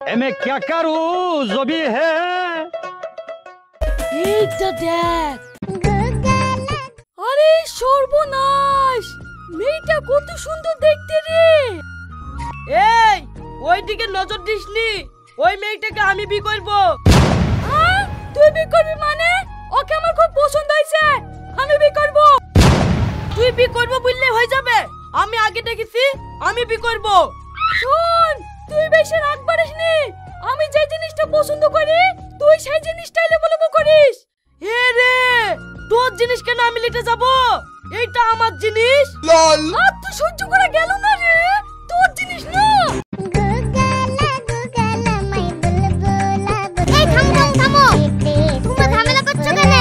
मैं क्या करूं जो भी है এইটা দেখ। আরে সর্বনাশ, মেয়েটা কত সুন্দর দেখতে রে। এই ওইদিকে নজর দিসনি, ওই মেয়েটাকে আমি বিয়ে করব। তুই বিয়ে করবি মানে? ওকে আমার খুব পছন্দ হয়েছে, আমি বিয়ে করব। তুই বিয়ে করব বললে হয়ে যাবে? আমি আগে দেখেছি, আমি বিয়ে করব। শোন, তুই বেশি রাগ করিস নি। আমি যে জিনিসটা পছন্দ করি তুই সেই জিনিসটাই লেবলব করিস। এ রে, তোর জিনিস কেন আমি লিটে যাব? এইটা আমার জিনিস। আর তুই সহ্য করা গেল না রে, তোর জিনিস না। এই থামো থামো, তোমরা ঝামেলা করছো কেন?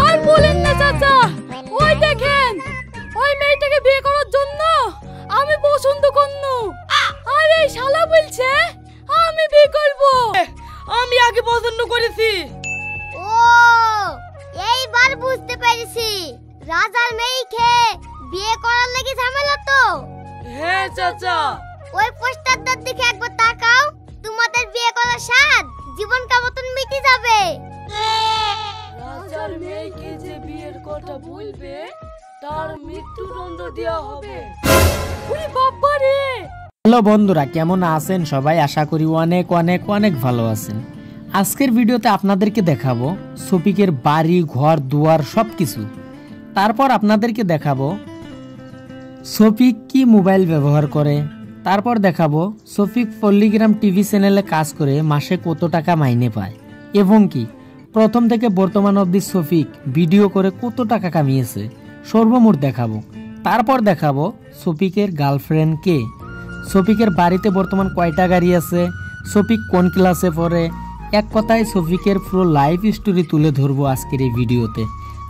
আর বলেন না চাচা, ওই দেখেন, ওই মেয়েটাকে বিয়ে করার জন্য আমি পছন্দ করনু। আর এই শালা বলছে আমি বিয়ে করব। আমি আগে পছন্দ করেছি। ও, এইবার বুঝতে পেরেছি, রাজার মেয়েকে বিয়ে করার লাগি ঝামেলা তো। হ্যাঁ চাচা। ওই পোস্টারটার দিকে একবার তাকাও, তোমাদের বিয়ে করার স্বাদ জীবন কামতন মিটে যাবে। রাজার মেয়েকে যে বিয়ের কথা বলবে তার মৃত্যুদণ্ড দেওয়া হবে। ওরে বাবা রে। হ্যালো বন্ধুরা, কেমন আছেন সবাই? আশা করি অনেক অনেক অনেক ভালো আছেন। আজকের ভিডিওতে আপনাদেরকে দেখাবো শফিকের বাড়ি ঘর দুয়ার সবকিছু। তারপর আপনাদেরকে দেখাবো শফিক কি মোবাইল ব্যবহার করে। তারপর দেখাবো শফিক পল্লীগ্রাম টিভি চ্যানেলে কাজ করে মাসে কত টাকা মাইনে পায় এবং কি প্রথম থেকে বর্তমান অবধি শফিক ভিডিও করে কত টাকা কামিয়েছে সর্বমোট দেখাবো। তারপর দেখাবো শফিকের গার্লফ্রেন্ড কে, শফিকের বাড়িতে বর্তমান কয়টা গাড়ি আছে, শফিক কোন ক্লাসে পড়ে। এক কথায় শফিকের পুরো লাইফ স্টোরি তুলে ধরবো আজকের এই ভিডিওতে।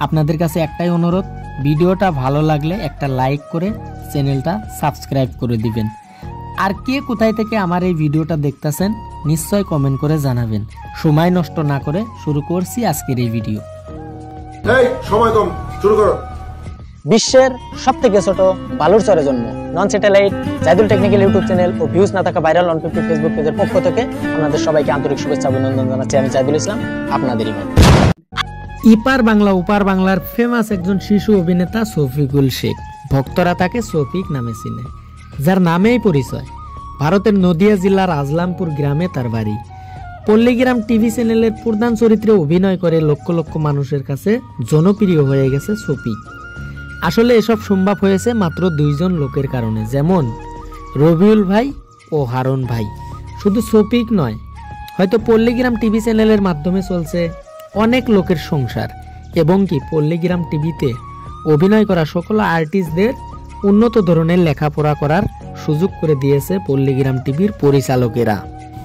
আপনাদের কাছে একটাই অনুরোধ, ভিডিওটা ভালো লাগলে একটা লাইক করে চ্যানেলটা সাবস্ক্রাইব করে দিবেন। আর কে কোথায় থেকে আমার এই ভিডিওটা দেখতেছেন নিশ্চয় কমেন্ট করে জানাবেন। সময় নষ্ট না করে শুরু করছি আজকের এই ভিডিও। এই সময় কম, শুরু করো। বিশ্বের সবথেকে ছোট বালুরচরে জন্ম নন satellite Zaidul technical YouTube channel ও ভিউজ না থাকা ভাইরাল অন 50 ফেসবুক পেজের পক্ষ থেকে আপনাদের সবাইকে আন্তরিক শুভেচ্ছা অভিনন্দন জানাচ্ছি। আমি জাইদুল ইসলাম, আপনাদেরই ভাই। ইপার বাংলা ওপার বাংলার ফেমাস একজন শিশু অভিনেতা শফিকুল শেখ, ভক্তরা তাকে শফিক নামে চিনে, যার নামেই পরিচয়। ভারতের নদিয়া জেলার আজলামপুর গ্রামে তার বাড়ি। পল্লীগ্রাম টিভি চ্যানেলের প্রধান চরিত্রে অভিনয় করে লক্ষ লক্ষ মানুষের কাছে জনপ্রিয় হয়ে গেছে শফিক। আসলে এসব সম্ভব হয়েছে মাত্র দুইজন লোকের কারণে, যেমন রবিউল ভাই ও হারুন ভাই। শুধু শফিক নয়, হয়তো পল্লীগ্রাম টিভি চ্যানেলের মাধ্যমে চলছে অনেক লোকের সংসার এবং কি পল্লীগ্রাম টিভিতে অভিনয় করা সকল আর্টিস্টদের উন্নত ধরনের লেখাপড়া করার সুযোগ করে দিয়েছে পল্লীগ্রাম টিভির পরিচালকেরা।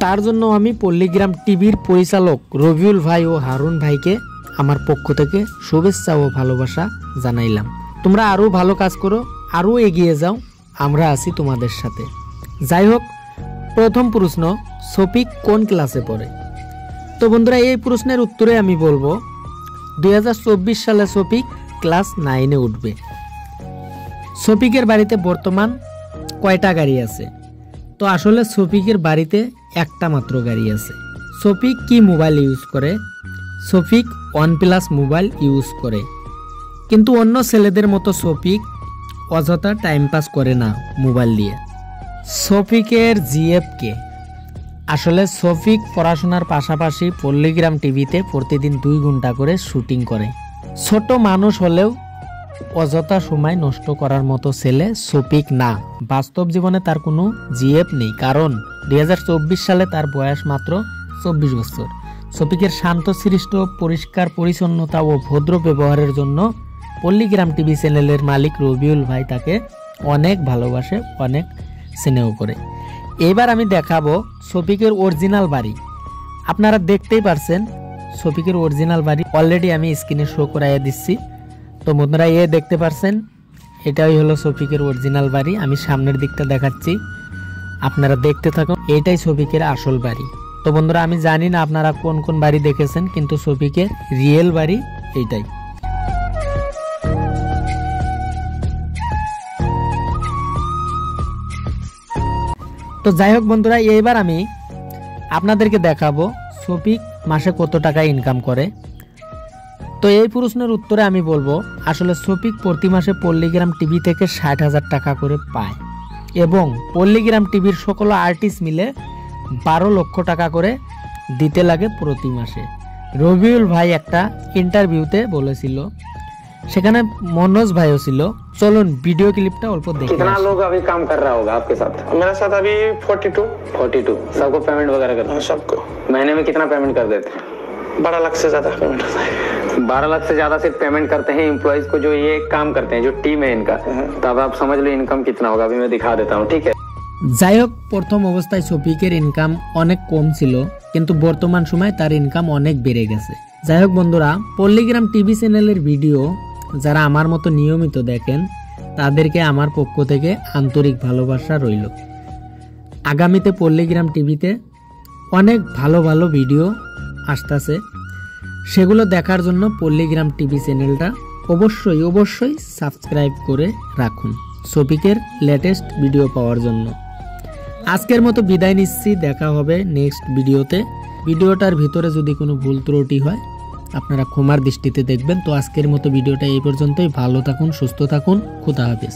তার জন্য আমি পল্লীগ্রাম টিভির পরিচালক রবিউল ভাই ও হারুন ভাইকে আমার পক্ষ থেকে শুভেচ্ছা ও ভালোবাসা জানাইলাম। তোমরা আরো ভালো কাজ করো, আরো এগিয়ে যাও, আমরা আছি তোমাদের সাথে। যাই হোক, প্রথম প্রশ্ন, শফিক কোন ক্লাসে পড়ে? তো বন্ধুরা, এই প্রশ্নের উত্তরে আমি বলবো 2024 সালে শফিক ক্লাস 9-এ উঠবে। শফিকের বাড়িতে বর্তমান কয়টা গাড়ি আছে? তো আসলে শফিকের বাড়িতে একটা মাত্র গাড়ি আছে। শফিক কি মোবাইল ইউজ করে? শফিক OnePlus মোবাইল ইউজ করে। কিন্তু অন্য ছেলেদের মতো শফিক অযথা টাইম পাস করে না মোবাইল দিয়ে। শফিকের জিএফ কে? আসলে শফিক পড়াশোনার পাশাপাশি পল্লীগ্রাম টিভিতে প্রতিদিন 2 ঘন্টা করে শুটিং করে। ছোট মানুষ হলেও অযথা সময় নষ্ট করার মতো ছেলে শফিক না। বাস্তব জীবনে তার কোনো জিএফ নেই, কারণ 2024 সালে তার বয়স মাত্র 24 বছর। শফিকের শান্তশিষ্ট, পরিষ্কার পরিচ্ছন্নতা ও ভদ্র ব্যবহারের জন্য পল্লীগ্রাম টিভি চ্যানেলের মালিক রবিউল ভাই তাকে অনেক ভালোবাসে, অনেক স্নেহ করে। এবার আমি দেখাবো শফিকের অরিজিনাল বাড়ি। আপনারা দেখতেই পারছেন শফিকের অরিজিনাল বাড়ি, অলরেডি আমি স্ক্রিনে শো করাইয়া দিচ্ছি। তো বন্ধুরা, দেখতে পারছেন, এটাই হলো শফিকের অরিজিনাল বাড়ি। আমি সামনের দিকটা দেখাচ্ছি, আপনারা দেখতে থাকুন। এটাই শফিকের আসল বাড়ি। তো বন্ধুরা, আমি জানি না আপনারা কোন কোন বাড়ি দেখেছেন, কিন্তু শফিকের রিয়েল বাড়ি এইটাই। তো যাই হোক বন্ধুরা, এবার আমি আপনাদেরকে দেখাবো শফিক মাসে কত টাকা ইনকাম করে। তো এই প্রশ্নের উত্তরে আমি বলবো আসলে শফিক প্রতি মাসে পল্লীগ্রাম টিভি থেকে 60,000 টাকা করে পায় এবং পল্লীগ্রাম টিভির সকল আর্টিস্ট মিলে 12 লক্ষ টাকা করে দিতে লাগে প্রতি মাসে। রবিউল ভাই একটা ইন্টারভিউতে বলেছিল, সেখানে মনোজ ভাইও ছিল। চলুন ভিডিও ক্লিপটা অল্প দেখি। कितना लोग अभी काम कर रहा होगा आपके साथ? मेरे साथ अभी 42 सबको पेमेंट वगैरह करते हैं? सबको महीने में कितना पेमेंट कर देते हैं? 12 लाख से ज्यादा पेमेंट होता है। 12 लाख से ज्यादा सिर्फ पेमेंट करते हैं एम्प्लॉइज को जो ये काम करते हैं, जो टीम है इनका। तब आप समझ लो इनकम कितना होगा। अभी मैं दिखा देता हूँ, ठीक है। যাই হোক, প্রথম অবস্থায় শফিকের ইনকাম অনেক কম ছিল, কিন্তু বর্তমান সময় তার ইনকাম অনেক বেড়ে গেছে। যাই হোক বন্ধুরা, পল্লীগ্রাম টিভি চ্যানেলের ভিডিও যারা আমার মতো নিয়মিত দেখেন তাদেরকে আমার পক্ষ থেকে আন্তরিক ভালোবাসা রইল। আগামীতে পল্লীগ্রাম টিভিতে অনেক ভালো ভালো ভিডিও আসতেছে, সেগুলো দেখার জন্য পল্লীগ্রাম টিভি চ্যানেলটা অবশ্যই সাবস্ক্রাইব করে রাখুন শফিকের লেটেস্ট ভিডিও পাওয়ার জন্য। আজকের মতো বিদায় নিচ্ছি, দেখা হবে নেক্সট ভিডিওতে। ভিডিওটার ভিতরে যদি কোনো ভুল ত্রুটি হয় আপনারা ক্ষমার দৃষ্টিতে দেখবেন। তো আজকের মতো ভিডিওটা এই পর্যন্তই। ভালো থাকুন, সুস্থ থাকুন, খোদা হাফেজ।